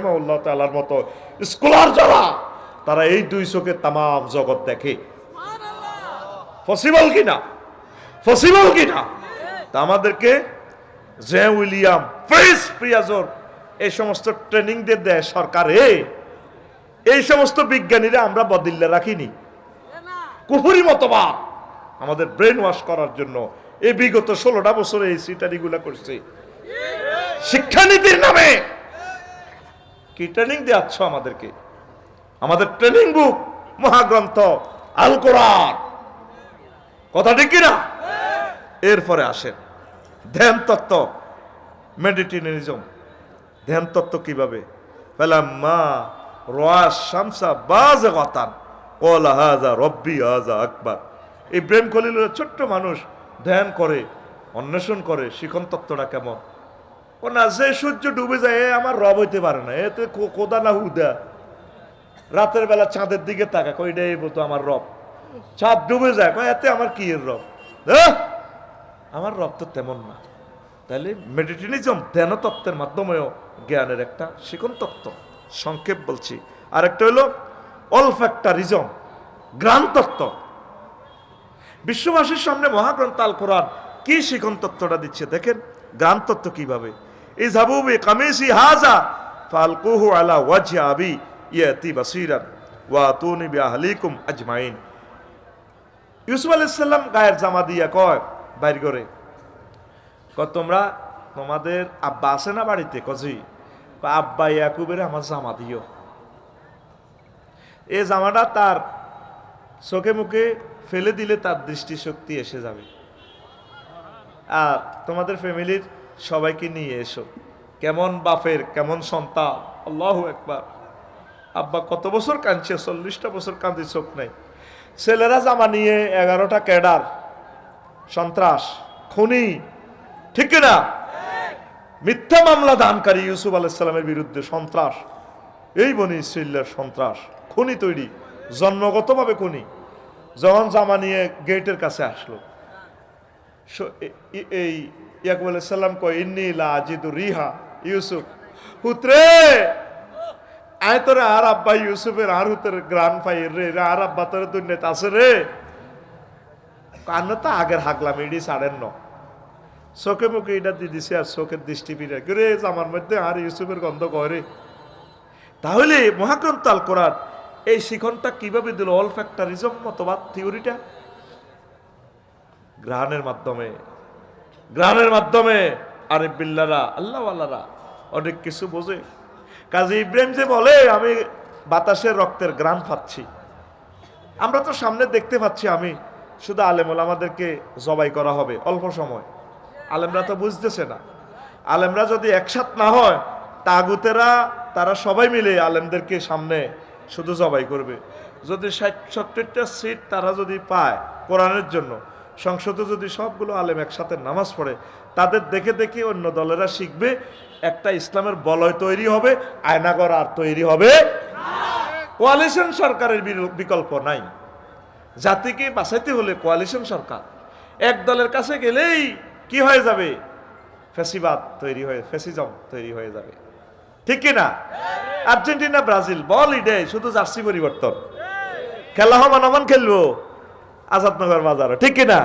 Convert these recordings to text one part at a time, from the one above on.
রাহিমাহুল্লাহ তাআলার মতো স্কলার যারা, তারা এই দুই চোখে তাম জগৎ দেখে। পসিবল কিনা? পসিবল কিনা? তা আমাদেরকে জে উইলিয়াম, প্রিন্স ফ্রিয়াজর এই সমস্ত ট্রেনিং দিয়ে দেয় সরকারে। এই সমস্ত বিজ্ঞানীরা আমরা বদিল্লে রাখিনি। কুফরি মতবাদ আমাদের ব্রেন ওয়াশ করার জন্য এই বিগত 16টা বছরে এই সিটারিগুলা করছে। শিক্ষানীতির নামে কি ট্রেনিং দেওয়াচ্ছ আমাদেরকে? আমাদের ট্রেনিং বুক মহাগ্রন্থ আল কোরআন, কথা ঠিক কিনা? এরপরে আসেন ধ্যান তত্ত্ব, মেডিটেশনিজম। ধ্যান তত্ত্ব কিভাবে? ফালাম্মা রাআ শামসা বাযিগাতান ক্বালা হাযা রাব্বি হাযা আকবার। ইব্রাহিম খলিলুল্লাহ ছোট্ট মানুষ ধ্যান করে, অন্বেষণ করে শিখন তত্ত্বটা কেমন। ও না, যে সূর্য ডুবে যায় এ আমার রব হইতে পারে না, এতে কোদা না হুদা। রাতের বেলা চাঁদের দিকে তাকা, কইটা এই বলতো আমার রব। চাঁদ ডুবে যায়, কয় এতে আমার কি এর রব? আমার রব তো তেমন না। তাহলে মেডিটেশনিজম ধ্যান তত্ত্বের মাধ্যমেও জ্ঞানের একটা শিখন তত্ত্ব, সংক্ষেপ বলছি। আরেকটা হলো অলফ্যাক্টারিজম, গ্রাণ তত্ত্ব। বিশ্ববাসীর সামনে মহাগ্রন্থ আল কোরআন কি শিখন তত্ত্বটা দিচ্ছে দেখেন। গ্রাণ তত্ত্ব কিভাবে? ইযহাবু বিকামিসি হাযা ফালকুহু আলা ওয়াজহি আবি ইয়াতি বাসীরান ওয়া আতুনি বিআহলিকুম আজমাইন। ইউসুফ আলাইহিস সালাম গায়ের জামা দিয়া কয় বাইর করে, কয় তোমরা তোমাদের আব্বা আছে না বাড়িতে? কজি আব্বা ইয়াকুবের আমার জামা দিও। এই জামাটা তার চোখে মুখে ফেলে দিলে তার দৃষ্টিশক্তি এসে যাবে। আর তোমাদের ফ্যামিলির সবাইকে নিয়ে এসো। কেমন বাপের কেমন সন্তান, আল্লাহু আকবার। আব্বা কত বছর কাঁদছে, 40টা বছর কাঁদি, চোখ নাই। ছেলেরা জামা নিয়ে 11টা ক্যাডার, সন্ত্রাস, খুনি, ঠিক না? মিথ্যা মামলা দানকারী ইউসুফ আলাইহিস সালামের বিরুদ্ধে সন্ত্রাস, এই বনি ইসরাইলের সন্ত্রাস, খুনি তৈরি, জন্মগতভাবে খুনি। যখন জামা নিয়ে গেটের কাছে আসলো, এই ইয়াকুব আলাইহিস সালাম কয় ইন্নী লা আজিদু রিহা ইউসুফ, পুত্রে আয় তোরে আর আব্বা ইউসুফের আর হুতের গ্রান পাই রে, আর আব্বা তোর দুনিয়াতে আছে রে। কান্ন তো আগের হাগলাম এডি ছাড়েন ন, চোখে মুখে এটা দিয়ে দিছে আর চোখের দৃষ্টি ফিরে রে জামার মধ্যে আর ইউসুফের গন্ধ করে। তাহলে মহাগ্রন্থ আল কোরআন এই শিখনটা কিভাবে দিল? অলফ্যাক্টারিজম মতবাদ থিওরিটা গ্রহণের মাধ্যমে, গ্রহণের মাধ্যমে। আরে বিল্লারা আল্লাহওয়ালারা অনেক কিছু বোঝে। কাজী ইব্রাহিম যে বলে আমি বাতাসের রক্তের গ্রাণ পাচ্ছি, আমরা তো সামনে দেখতে পাচ্ছি। আমি শুধু আলেম ওলামাদেরকে জবাই করা হবে অল্প সময়, আলেমরা তো বুঝতেছে না। আলেমরা যদি একসাথ না হয়, তাগুতেরা তারা সবাই মিলে আলেমদেরকে সামনে শুধু জবাই করবে। যদি 60-70টা সিট তারা যদি পায় কোরআনের জন্য, সংসদে যদি সবগুলো আলেম একসাথে নামাজ পড়ে, তাদের দেখে দেখে অন্য দলেরা শিখবে, একটা ইসলামের বলয় তৈরি হবে, আয়নাগর আর তৈরি হবে। কোয়ালিশন সরকারের বিকল্প নাই। জাতিকে বাঁচাইতে হলে কোয়ালিশন সরকার। এক দলের কাছে গেলেই কি হয়ে যাবে? ফ্যাসিবাদ তৈরি হয়ে, ফ্যাসিজম তৈরি হয়ে যাবে, ঠিক কিনা? আর্জেন্টিনা ব্রাজিল বল ইডে শুধু জার্সি পরিবর্তন, খেলা হমান অমন খেলবো আজাদনগর বাজারে, ঠিক কিনা?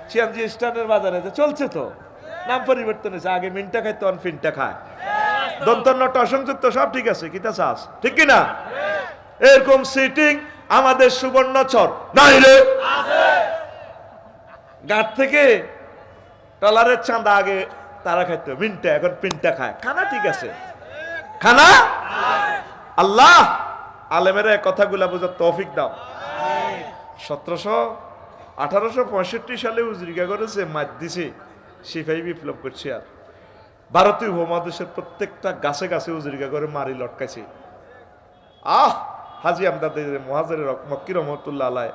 সিএনজি স্ট্যান্ডের বাজারে যে চলছে তো, নাম পরিবর্তন হয়েছে। আগে মিনটা খায়, তখন ফিনটা খায়। দন্তন্নটা অসংযুক্ত সব ঠিক আছে, কিতা চাস, ঠিক কিনা? এরকম সিটিং আমাদের সুবর্ণচর নাই রে। গাছ থেকে টলারের চাঁদা আগে তারা খাইতো মিনটা, এখন পিনটা খায়। খানা ঠিক আছে, খানা আল্লাহ আলেমেরা কথাগুলা বোঝার তৌফিক দাও। 1865 সালে উজরিকা করেছে, মাত দিছে, সিপাহী বিপ্লব করছে। আর ভারতীয় উপমহাদেশের প্রত্যেকটা গাছে গাছে উজরিকা করে মারি লটকাইছে। হাজি আমদাদ মহাজের মক্কি রহমতুল্লাহ আলাই,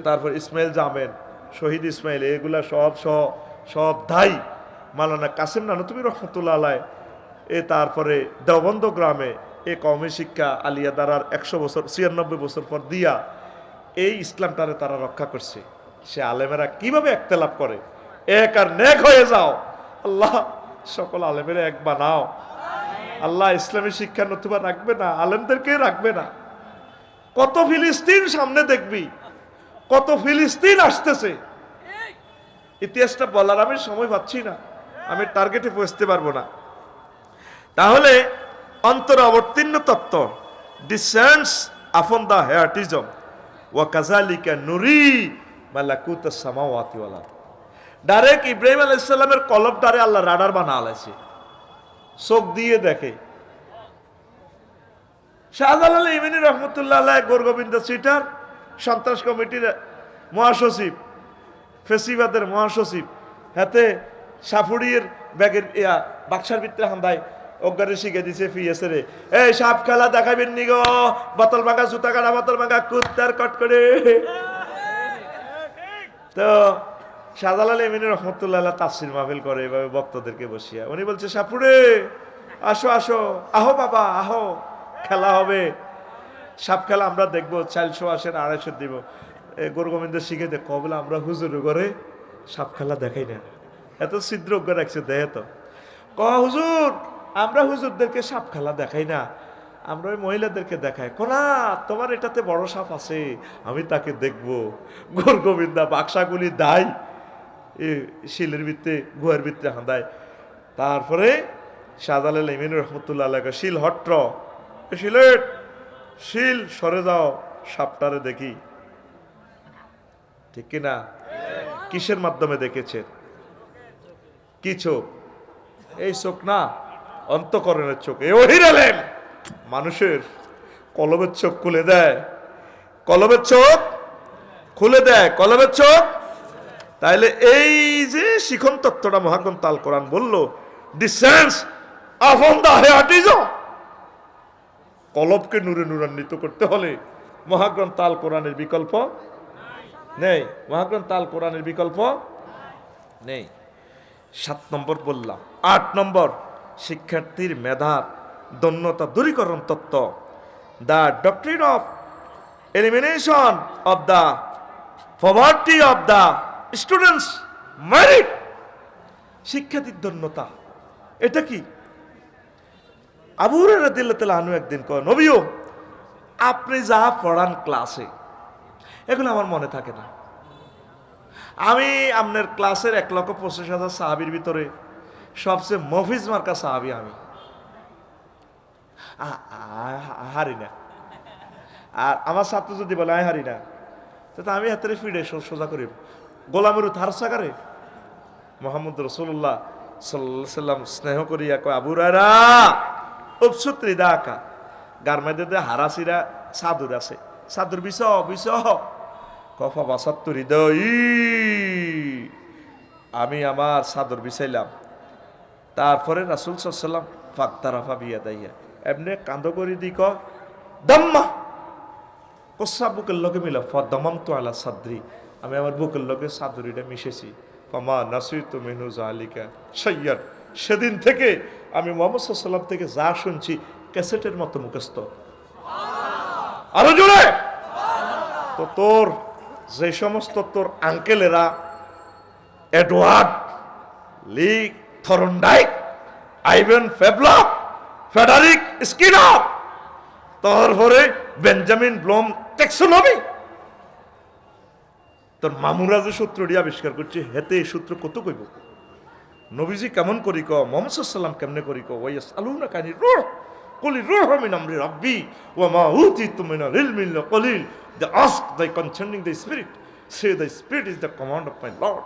তারপর ইসমাইল জামেন, শহীদ ইসমাইল, এগুলা সব ধাই মাওলানা কাসিম নানতুবি রহমতুল্লাহ আলাই। তারপরে দেওবন্দ গ্রামে এ কওমি শিক্ষা আলিয়া দ্বারার 100 বছর 96 বছর পর দিয়া এই ইসলামটারে তারা রক্ষা করছে। সে আলেমেরা কিভাবে একতেলাপ করে, এক আর নেক হয়ে যাও। আল্লাহ সকল আলেমেরা এক বানাও। আল্লাহ ইসলামী শিক্ষা নতুবা রাখবে না, আলেমদেরকে রাখবে না। কত ফিলিস্তিন সামনে দেখবি, কত ফিলিস্তিন আসতেছে। ইতিহাসটা বলার আমি সময় পাচ্ছি না, আমি টার্গেটে পৌঁছতে পারবো না। তাহলে অন্তর অবতীর্ণ তত্ত্ব, ডিসেন্টস আপন দা হেয়াটিজম ওয়া কাযালিকা নুরি মালাকুতাস সামাওয়াতি ওয়াল আরদ। ডাইরেক্ট ইব্রাহিম আলাইহিস সালামের কলব ডারে আল্লাহ রাডার বানা আলাইছে, চোখ দিয়ে দেখে। শাহজালাল ইমানি রহমতুল্লাহ আলাইহি গোরগোবিন্দ সিটার সন্ত্রাস কমিটির মহাসচিব, ফেসিবাদের মহাসচিব, হাতে সাফুড়ির ব্যাগের বাক্সার ভিতরে হান্দায় অজ্ঞানে শিখে দিছে ফিয়েছে রে, এই সাপ খেলা দেখাবেন নি গো, বোতল ভাঙা, জুতা কাটা, বোতল ভাঙা, কুত্তার কট করে। তো শাহজালাল ইমানি রহমতুল্লাহ তাফসীর মাহফিল করে এভাবে বক্তাদেরকে বসিয়া, উনি বলছে সাপুড়ে আসো আসো, আহো বাবা আহো, খেলা হবে, সাপ খেলা আমরা দেখবো, 400 আসেন 250 দিব। গোরগোবিন্দ শিখে দেখ বলে আমরা হুজুর করে সাপ খেলা দেখাই না, এত ছিদ্র রাখছে দেহে তো। হুজুর আমরা হুজুরদেরকে সাপ খেলা দেখাই না, আমরা ওই মহিলাদেরকে দেখাই। না তোমার এটাতে বড় সাপ আছে, আমি তাকে দেখবো। গোরগোবিন্দা বাক্সাগুলি দায় শিলের ভিত্তে গুহার ভিতরে হাঁদায়। তারপরে শাহজালাল ইমানি রহমতুল্লাহ আলাইহি শিল হট্র, শিলেট শিল সরে যাও, সাপটারে দেখি। ঠিক কিনা? কিসের মাধ্যমে দেখেছেন? কি চোখ? এই চোখ না, অন্তঃকরণের চোখ। এই ওহির আলেম মানুষের কলবের চোখ খুলে দেয়, কলবের চোখ খুলে দেয়, কলবের চোখ। তাইলে এই যে শিখন তত্ত্বটা মহাগ্রন্থ আল কোরআন বললো, ডিসেন্স আপন দা হেয়াটিজম, কলবকে নূরে নূরান্বিত করতে হলে মহাগ্রন্থ আল কোরআনের বিকল্প নেই, মহাগ্রন্থ আল কোরআনের বিকল্প নেই। 7 নম্বর বললাম। 8 নম্বর শিক্ষার্থীর মেধার দন্যতা দূরীকরণ তত্ত্ব, the doctrine of elimination of the poverty of the students merit. শিক্ষার্থীর দন্যতা এটা কি? আবু হুরায়রা রাদিয়াল্লাহু তাআলা আনহু একদিন কয়, নবীও আপনি যা পড়ান ক্লাসে এগুলো আমার মনে থাকে না। আমি আপনার ক্লাসের 1,25,000 সাহাবীর ভিতরে সবচেয়ে মফিজ মার্কা সাহাবী আমি, হারি না। আর আমার ছাত্র যদি বলে আমি হারি না, তো আমি হাতের ফিডে সোজা করি। গোলামের থারসাকারে মোহাম্মদ রাসূলুল্লাহ সাল্লাল্লাহু আলাইহি সাল্লাম স্নেহ করিয়া কয়, আবু হুরায়রা উপসুত্রি দাকা, গারমেদে দে হারাসিরা সাদুর আছে, সাদুর বিষ বিষ কফা বাসাত্তর হৃদয়, আমি আমার সাদর বিছাইলাম। তারপরে রাসূল সাল্লাল্লাহু আলাইহি সাল্লাম ফাকতারাফা বিয়াদাইয়া এমনি কান্দ করি দি ক দাম্মা কোসা বুকের লগে মিলা ফদমামতু আলা সাদরি, আমি আমার বুকের লগে সাদরিটা মিশেছি। কমা নাসিরতু মিনহু যালিকা শাইয়ান, সেদিন থেকে আমি মুহাম্মদ সাল্লাল্লাহু আলাইহি ওয়াসাল্লাম থেকে যা শুনছি ক্যাসেটের মতো মুখস্থ। আরো জোরে। তো তোর যে সমস্ত তোর আঙ্কেলেরা এডওয়ার্ড লি থরনডাইক, আইভেন ফেভলক, ফেডারিক স্কিনার, তারপরে বেঞ্জামিন ব্লুম ট্যাক্সোনমি, তোর মামুরা যে সূত্রটি আবিষ্কার করছে, হেতে এই সূত্র কত কইব? নবীজি কেমন করি ক, মুহাম্মদ সাল্লাল্লাহু আলাইহি ওয়াসাল্লাম কেমনে করি ক, ওয়ায়াসআলুনা কানি রূহ কুলি রূহ মিন আমরি রাব্বি ওয়া মা উতিতু মিনাল ইলমি ইল্লা কলিল। They ask thy concerning the spirit, say the spirit is the command of my Lord,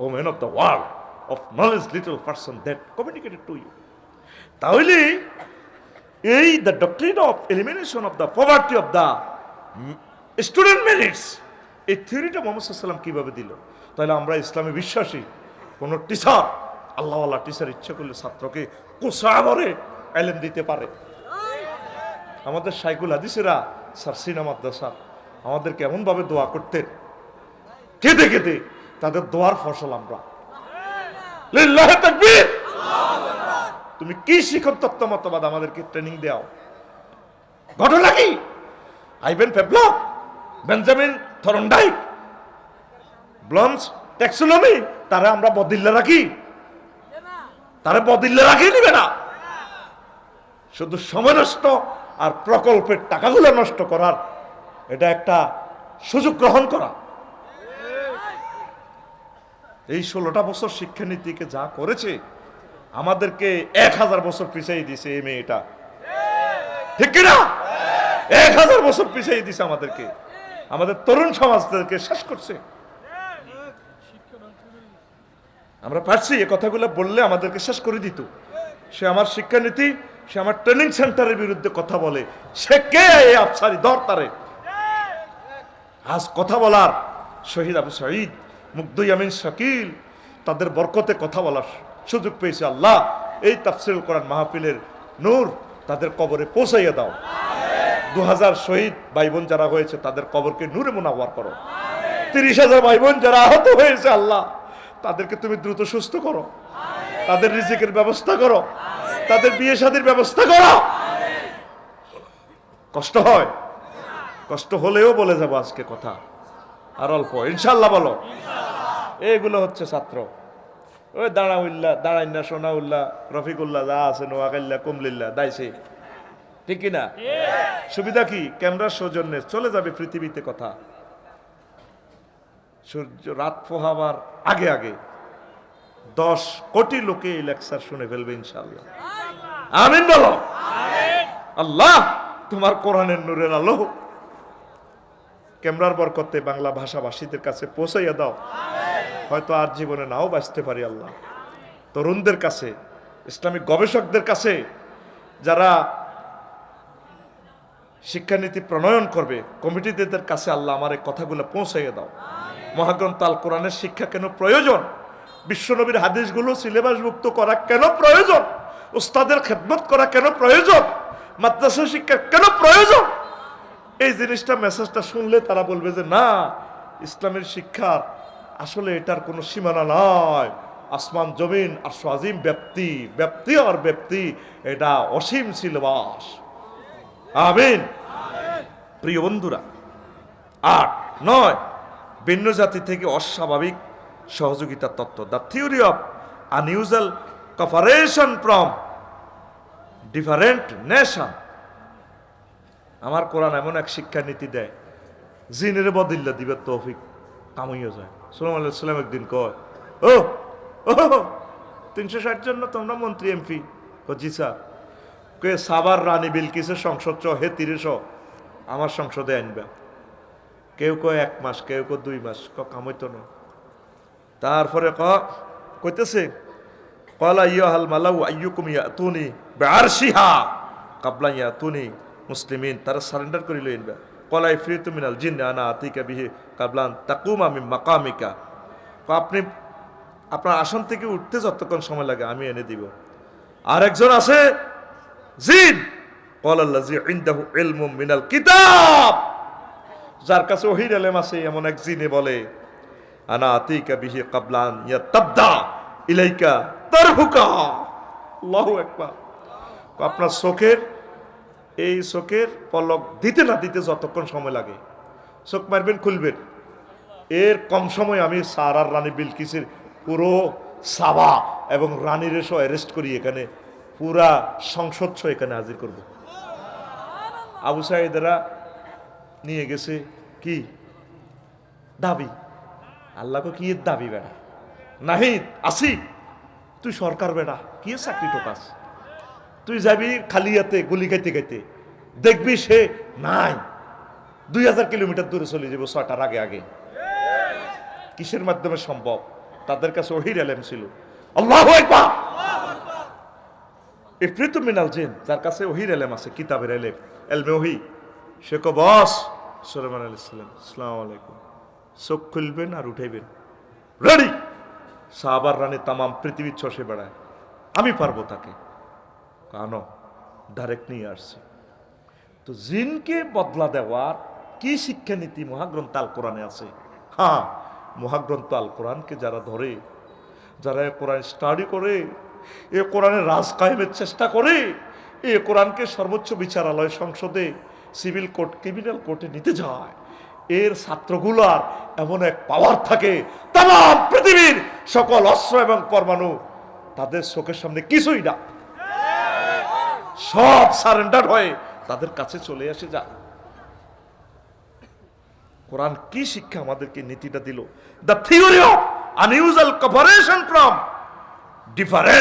O man of the world, of knowledge little person that communicated to you. তাহলে এই the doctrine of elimination of the poverty of the student merits, এই থিওরিটা মুহাম্মদ সাল্লাল্লাহু আলাইহি ওয়াসাল্লাম কিভাবে দিল? তাহলে আমরা ইসলামে বিশ্বাসী। কোন টিচার, আল্লাহওয়ালা টিচার ইচ্ছা করলে ছাত্রকে কোসা ভরে ইলম দিতে পারে। আমাদের শাইখুল হাদিসেরা সারসিনা মাদ্রাসা আমাদের কেমন ভাবে দোয়া করতেন, কেঁদে কেঁদে তাদের দোয়ার ফসল আমরা। লিল্লাহি তাকবীর। তুমি কি শিখন তত্ত্ব মতবাদ আমাদেরকে ট্রেনিং দাও? ঘটনা কি? আইভেন ফেভলক, বেঞ্জামিন থরনডাইক, ব্লুমস ট্যাক্সোনমি, তারা আমরা বদিল্লা রাখি, তারা বদিল্লা রাখি নিবে না। শুধু সময় নষ্ট আর প্রকল্পের টাকাগুলো নষ্ট করার এটা একটা সুযোগ গ্রহণ করা। এই 16টা বছর শিক্ষানীতিকে যা করেছে আমাদেরকে 1000 বছর পিছিয়ে দিছে এই মেয়েটা, ঠিক কিনা? 1000 বছর পিছিয়ে দিছে আমাদেরকে, আমাদের তরুণ সমাজকে শেষ করছে। আমরা পারছি এ কথাগুলো বললে আমাদেরকে শেষ করে দিত। সে আমার শিক্ষানীতি, সে আমার ট্রেনিং সেন্টারের বিরুদ্ধে কথা বলে, সে কে এই আফসারি দরতারে? আজ কথা বলার শহীদ আবু সাঈদ, মুগ্ধ ইয়ামিন শাকিল, তাদের বরকতে কথা বলার সুযোগ পেয়েছে। আল্লাহ এই তাফসীরুল কোরআন মাহফিলের নূর তাদের কবরে পৌঁছাইয়া দাও। 2000 শহীদ ভাই বোন যারা হয়েছে তাদের কবরকে নূরে মুনাওয়ার করো। 30,000 ভাই বোন যারা আহত হয়েছে আল্লাহ তাদেরকে তুমি দ্রুত সুস্থ করো, তাদের রিজিকের ব্যবস্থা করো, তাদের বিয়ে শাদীর ব্যবস্থা করো। কষ্ট হয়, কষ্ট হলেও বলে যাবো আজকে কথা আর অল্প, ইনশাল্লাহ বলো। এইগুলো হচ্ছে ছাত্র, ওই দাঁড়াউল্লাহ, দাঁড়াইন্না, সোনাউল্লাহ, রফিকুল্লাহ যা আছে, নোয়াকাল্লা, কুমলিল্লা, দাইছে, ঠিক কিনা? সুবিধা কি? ক্যামেরার সৌজন্যে চলে যাবে পৃথিবীতে কথা। সূর্য রাত পোহাবার আগে আগে 10 কোটি লোকে এই লেকচার শুনে ফেলবে ইনশাআল্লাহ। আমিন বলো। আল্লাহ তোমার কোরআনের নূরের আলো ক্যামেরার বরকতে বাংলা ভাষাভাষীদের কাছে পৌঁছাইয়া দাও। হয়তো আর জীবনে নাও বাঁচতে পারি আল্লাহ। তরুণদের কাছে, ইসলামিক গবেষকদের কাছে, যারা শিক্ষানীতি প্রণয়ন করবে কমিটিদের কাছে আল্লাহ আমার এই কথাগুলো পৌঁছাইয়া দাও। মহাগ্রন্থ আল কোরআনের শিক্ষা কেন প্রয়োজন? বিশ্বনবীর হাদিসগুলো সিলেবাসভুক্ত করা কেন প্রয়োজন? উস্তাদের খেদমত করা কেন প্রয়োজন? মাদ্রাসা শিক্ষা কেন প্রয়োজন? এই জিনিসটা, মেসেজটা শুনলে তারা বলবে যে না, ইসলামের শিক্ষার আসলে এটার কোনো সীমানা নয়। আসমান জমিন আর আজিম ব্যাপ্তি, ব্যাপ্তি আর ব্যাপ্তি, এটা অসীম সিলেবাস। আমিন। প্রিয় বন্ধুরা, 8, 9 ভিন্ন জাতি থেকে অস্বাভাবিক সহযোগিতার তত্ত্ব, the theory of unusual cooperation from different nation. আমার কোরআন এমন এক শিক্ষানীতি দেয়, জিনের বদিল্লা দিবে তৌফিক কামাইয়া যায়। সাল্লাল্লাহু আলাইহি ওয়াসাল্লাম একদিন কয়, ও 360 জন তোমরা মন্ত্রী এমপি? জি স্যার। কে সাবার রানী বিলকিসের সংসদ হে 30 আমার সংসদে আনবা। কেউ কয় 1 মাস, কেউ কয় 2 মাস, কামাইতো না। তারপরে কইতেছে কলা ইয়াহাল মালাউ আইয়ুকুম ইয়াতুনি বিআরশিহা কাবলা ইয়াতুনি মুসলিমিন, তারা সারেন্ডার করিল ইনবা। কলা ইফরিতু মিনাল জিন্নি আনা আতিকা বিহি কাবলান তাকুমা মিন মাকামিকা। আপনি আপনার আসন থেকে উঠতে যতক্ষণ সময় লাগে আমি এনে দিব। আরেকজন আছে জিন, কলাল্লাযী ইনদাহু ইলমুম মিনাল কিতাব, যার কাছে ওহীর ইলম আছে, এমন এক জিনে বলে আনা আতিকা বিহি কাবলান ইয়াতাবদা ইলাইকা তারহুকা। আল্লাহু আকবার। আপনার চোখের পলক দিতে না দিতে যতক্ষণ সময় লাগে, চোখ মারবেন খুলবেন, এর কম সময় আমি সারার রানী বিলকিসের পুরো সাবা এবং রানীর এসো অ্যারেস্ট করি, এখানে পুরা সংসদ এখানে হাজির করব। আবু সাঈদরা নিয়ে গেছে কি দাবি, আল্লাহকে কি দাবি? বেড়া নাহি আসি, তুই সরকার বেড়া কি চাকরি টোকাস, তুই যাবি খালিয়াতে গুলি খাইতে খাইতে, দেখবি সে নাই, 2000 কিলোমিটার দূরে চলে যাবো 6টার আগে আগে। কিসের মাধ্যমে সম্ভব? তাদের কাছে ওহীর ইলম ছিল। আল্লাহু আকবার। ইফরিতু মিনাল জিন, যার কাছে ওহীর ইলম আছে, কিতাবের ইলম, ইলমে ওহী, সে কো বস সুলাইমান আলাইহিস সালাম আসসালামু আলাইকুম, চোখ খুলবেন আর উঠাইবেন, রেডি। সাহাবার রানী তামাম পৃথিবীর চষে বেড়ায়, আমি পারবো তাকে, কানো ডাইরেক্ট নিয়ে আসছে। তো জিনকে বদলা দেওয়ার কি শিক্ষানীতি মহাগ্রন্থ আল কোরআনে আছে? হ্যাঁ, মহাগ্রন্থ আল কোরআনকে যারা ধরে, যারা এ কোরআন স্টাডি করে, এ কোরআনের রাজ কায়েমের চেষ্টা করে, এ কোরআনকে সর্বোচ্চ বিচারালয়, সংসদে, সিভিল কোর্ট, ক্রিমিনাল কোর্টে নিতে যায়, এর ছাত্রগুলার এমন এক পাওয়ার থাকে, তাম পৃথিবীর সকল অস্ত্র এবং পরমাণু তাদের চোখের সামনে কিছুই না। সব সারেন্ডার হয়ে তাদের কাছে চলে আসে যা। কোরআন কি শিক্ষা আমাদেরকে নীতিটা দিল? The theory of unusual cooperation from different